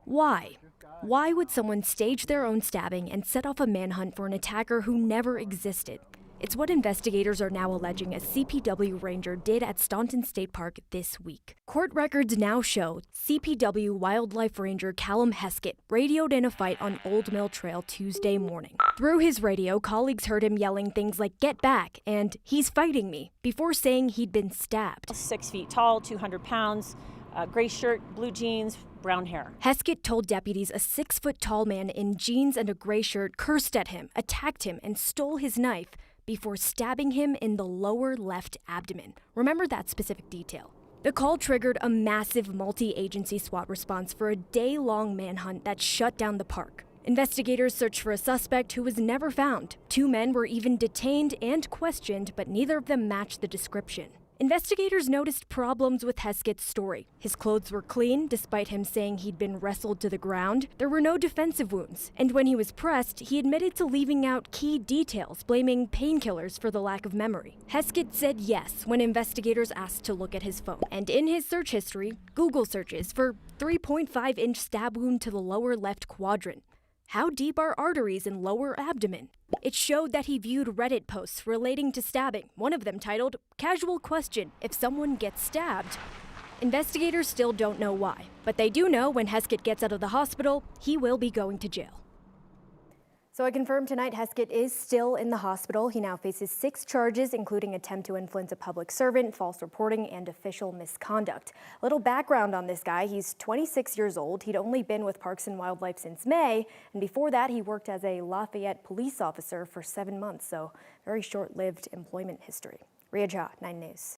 Why? Why would someone stage their own stabbing and set off a manhunt for an attacker who never existed? It's what investigators are now alleging a CPW ranger did at Staunton State Park this week. Court records now show CPW wildlife ranger Callum Heskett radioed in a fight on Old Mill Trail Tuesday morning. Through his radio, colleagues heard him yelling things like, "Get back," and "He's fighting me," before saying he'd been stabbed. 6 feet tall, 200 pounds, gray shirt, blue jeans, brown hair. Heskett told deputies a 6-foot-tall man in jeans and a gray shirt cursed at him, attacked him, and stole his knife before stabbing him in the lower left abdomen. Remember that specific detail. The call triggered a massive multi-agency SWAT response for a day-long manhunt that shut down the park. Investigators searched for a suspect who was never found. 2 men were even detained and questioned, but neither of them matched the description. Investigators noticed problems with Heskett's story. His clothes were clean, despite him saying he'd been wrestled to the ground. There were no defensive wounds. And when he was pressed, he admitted to leaving out key details, blaming painkillers for the lack of memory. Heskett said yes when investigators asked to look at his phone. And in his search history, Google searches for 3.5-inch stab wound to the lower left quadrant. How deep are arteries in lower abdomen? It showed that he viewed Reddit posts relating to stabbing, one of them titled, "Casual question, if someone gets stabbed." Investigators still don't know why, but they do know when Heskett gets out of the hospital, he will be going to jail. So I confirmed tonight Heskett is still in the hospital. He now faces 6 charges, including attempt to influence a public servant, false reporting, and official misconduct. A little background on this guy. He's 26 years old. He'd only been with Parks and Wildlife since May, and before that he worked as a Lafayette police officer for 7 months, so very short-lived employment history. Ria Jha, 9 News.